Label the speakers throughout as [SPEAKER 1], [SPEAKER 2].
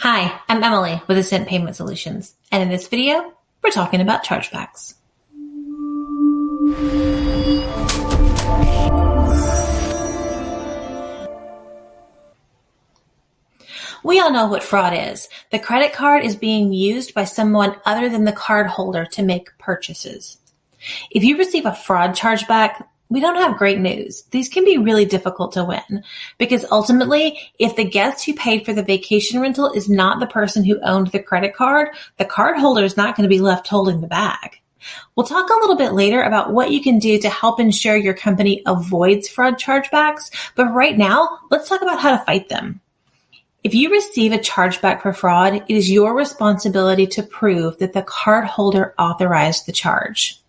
[SPEAKER 1] Hi, I'm Emily with Ascent Payment Solutions, and in this video, we're talking about chargebacks. We all know what fraud is. The credit card is being used by someone other than the card holder to make purchases. If you receive a fraud chargeback, we don't have great news. These can be really difficult to win because ultimately, if the guest who paid for the vacation rental is not the person who owned the credit card, the card holder is not going to be left holding the bag. We'll talk a little bit later about what you can do to help ensure your company avoids fraud chargebacks, but right now, let's talk about how to fight them. If you receive a chargeback for fraud, it is your responsibility to prove that the card holder authorized the charge.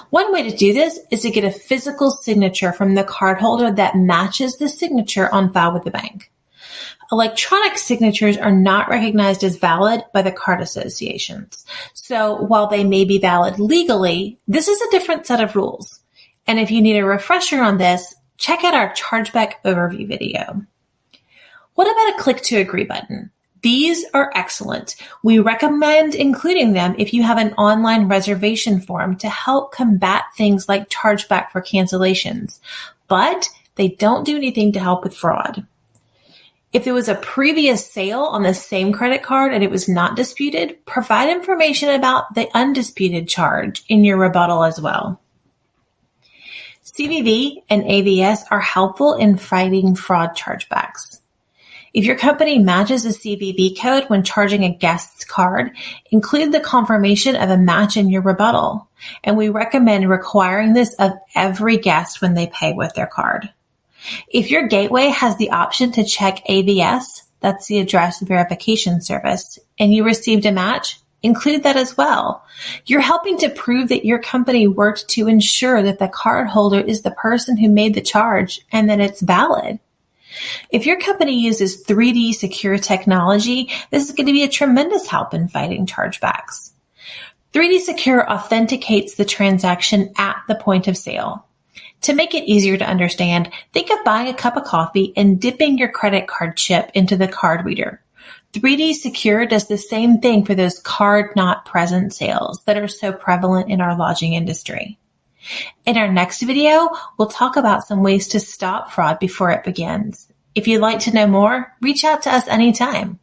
[SPEAKER 1] One way to do this is to get a physical signature from the cardholder that matches the signature on file with the bank. Electronic signatures are not recognized as valid by the card associations. So while they may be valid legally, this is a different set of rules. And if you need a refresher on this, check out our Chargeback overview video. What about a click to agree button? These are excellent. We recommend including them if you have an online reservation form to help combat things like chargeback for cancellations, but they don't do anything to help with fraud. If there was a previous sale on the same credit card and it was not disputed, provide information about the undisputed charge in your rebuttal as well. CVV and AVS are helpful in fighting fraud chargebacks. If your company matches a CVV code when charging a guest's card, include the confirmation of a match in your rebuttal. And we recommend requiring this of every guest when they pay with their card. If your gateway has the option to check AVS, that's the address verification service, and you received a match, include that as well. You're helping to prove that your company worked to ensure that the card holder is the person who made the charge and that it's valid. If your company uses 3D secure technology, this is going to be a tremendous help in fighting chargebacks. 3D secure authenticates the transaction at the point of sale. To make it easier to understand, think of buying a cup of coffee and dipping your credit card chip into the card reader. 3D Secure does the same thing for those card not present sales that are so prevalent in our lodging industry. In our next video, we'll talk about some ways to stop fraud before it begins. If you'd like to know more, reach out to us anytime.